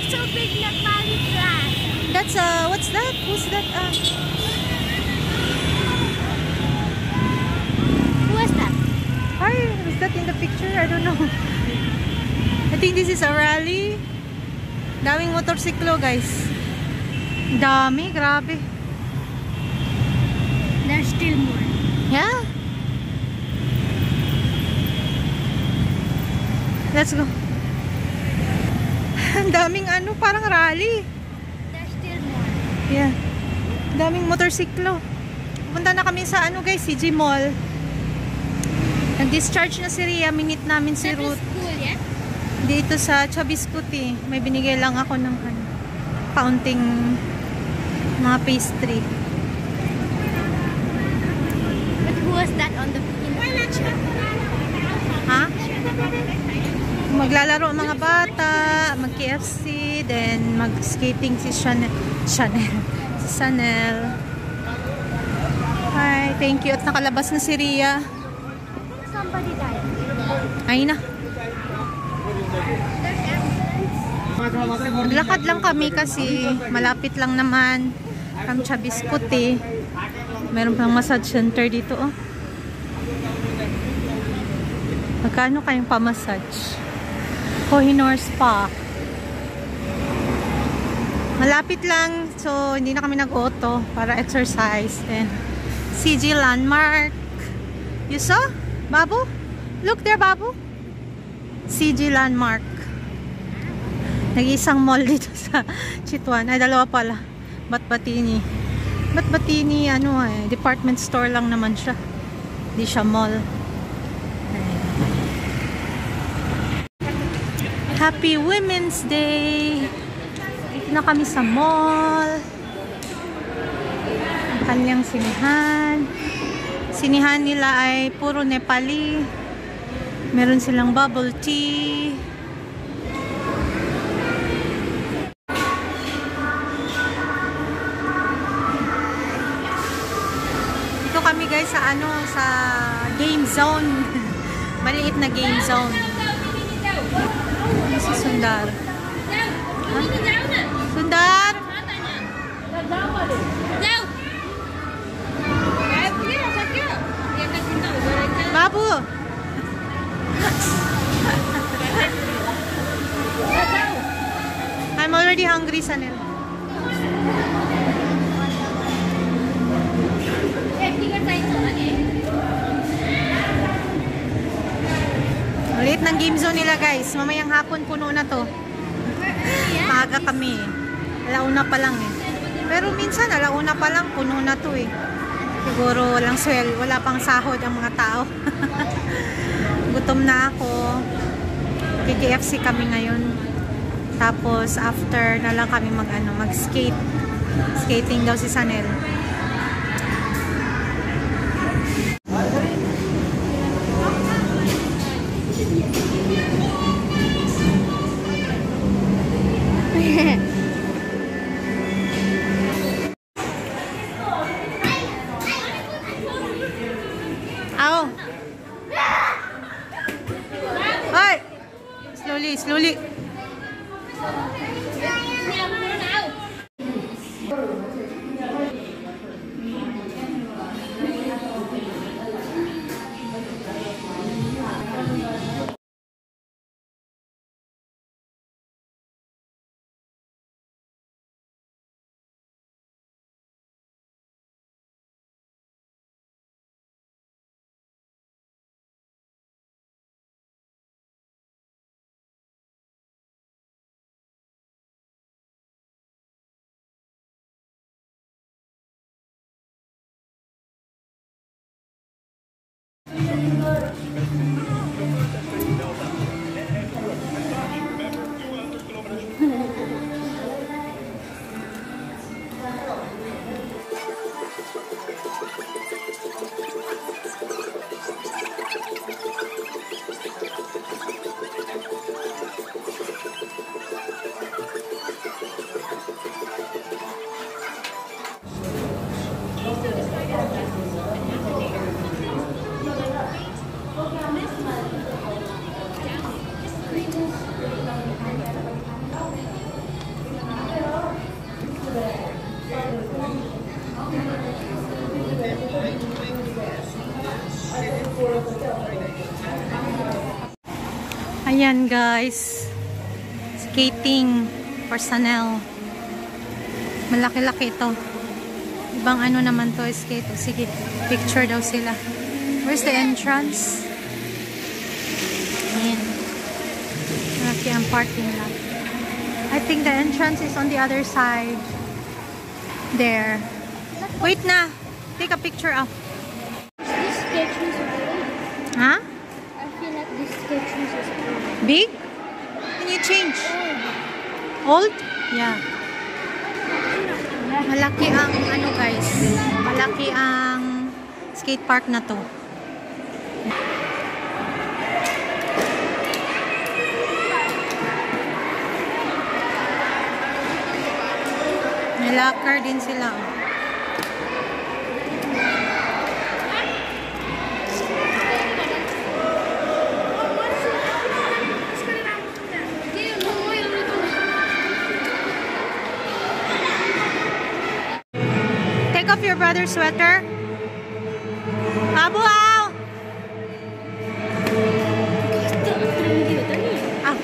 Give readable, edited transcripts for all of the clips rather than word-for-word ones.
so big Nepali flag. That's what's that? Who's that? Who was that? Hi, is that in the picture? I don't know. I think this is a rally. Daming motorsiklo, guys. Dami, grabe. There's still more. Yeah. Let's go. Ang daming ano, parang rally. There's still more. Yeah. Daming motorsiklo. Punta na kami sa ano, guys, CG Mall. Nag-discharge na si Ria. Minute namin si Ruth. Cool, yeah? Dito sa Chabiscuti. May binigay lang ako ng ano, kaunting mga pastry. But who was that on the picture? Ha? Maglalaro ang mga bata, mag-KFC, then mag-skating si Chanel. Si Chanel. Hi, thank you. At nakalabas na si Ria. Somebody died. Ay na. Maglakad lang kami kasi malapit lang naman from Chabiscuti. Meron pang massage center dito, oh. Magkano kayong pa-massage? Kohinoor Spa. Malapit lang, so hindi na kami nag-auto para exercise. And CG Landmark. You saw? Babu? Look there, Babu. CG Landmark. Nag-iisang mall dito sa Chitwan. Ay, dalawa pala. Batbatini. Batbatini, ano eh, department store lang naman siya. Hindi siya mall. Happy Women's Day! Dito na kami sa mall. Ang kanyang sinihan. Sinihan nila ay puro Nepali. Meron silang bubble tea. Dito kami guys sa ano, sa game zone. Maliit na game zone. Si Sundar. Sundar! Babu! I'm already hungry, Sanel. Ulit ng game zone nila guys. Mamayang hapon puno na to. Maaga kami. Alauna pa lang eh. Pero minsan alauna pa lang puno na to eh. Siguro walang swell. Wala pang sahod ang mga tao. Gutom na ako. KFC kami ngayon. Tapos after na lang kami mag-skate. Skating daw si Sanel. Ow! Hey! Slowly, slowly. Ayan guys. Skating personnel. Malaki-laki ito. Ibang ano naman to, skate. Sige, picture daw sila. Where's the entrance? Ayan. Malaki ang parking lot. I think the entrance is on the other side. There. Wait na. Take a picture of. This sketches is old. Huh? I feel like this sketches is old. Big? Can you change? Old? Yeah. Malaki ang ano guys. Malaki ang skate park na to. May locker din sila. Take off your brother's sweater. Abuaw! Ah.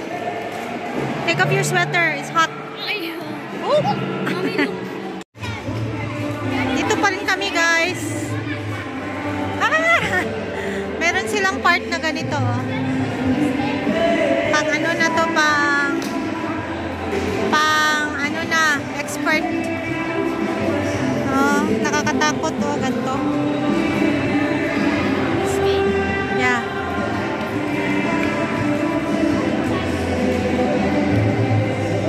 Take off your sweater. It's hot. Oh! Dito pa rin kami guys. Ah! Meron silang part na ganito. Pang ano na to, pang ano na, expert. Oh, nakakatakot to, ganito. Yeah.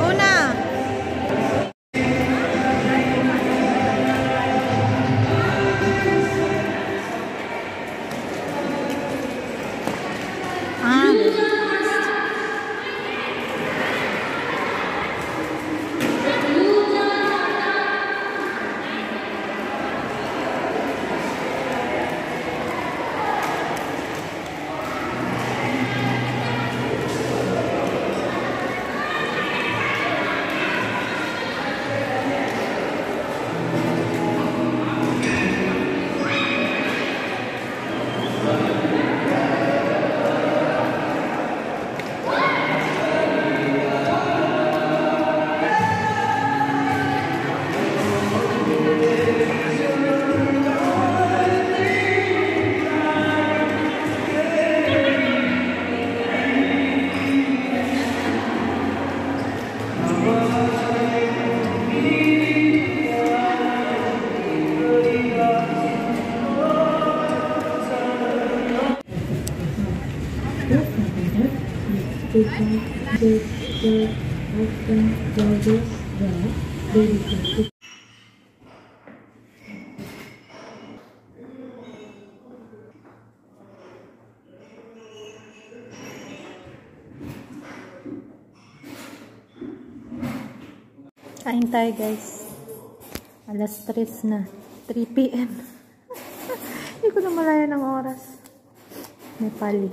Una. Kain tayo guys. Alas 3 na. 3 PM. Hindi ko na malaya ng oras. May pali.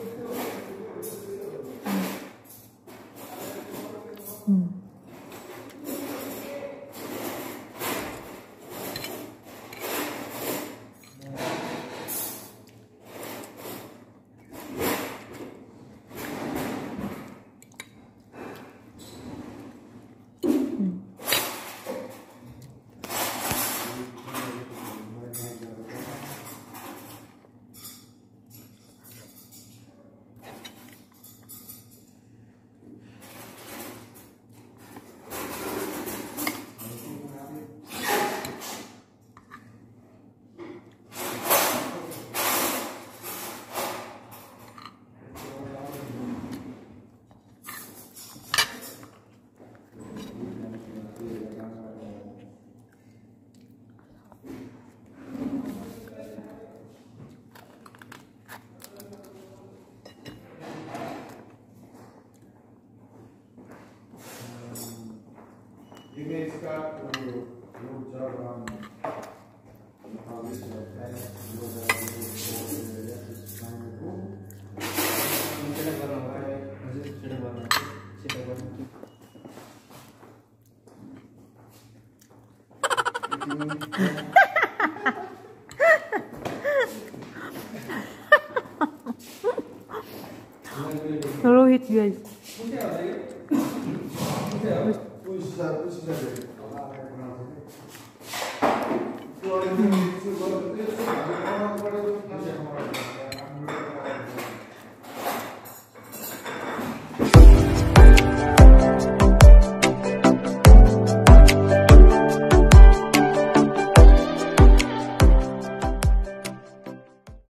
Rohit guys.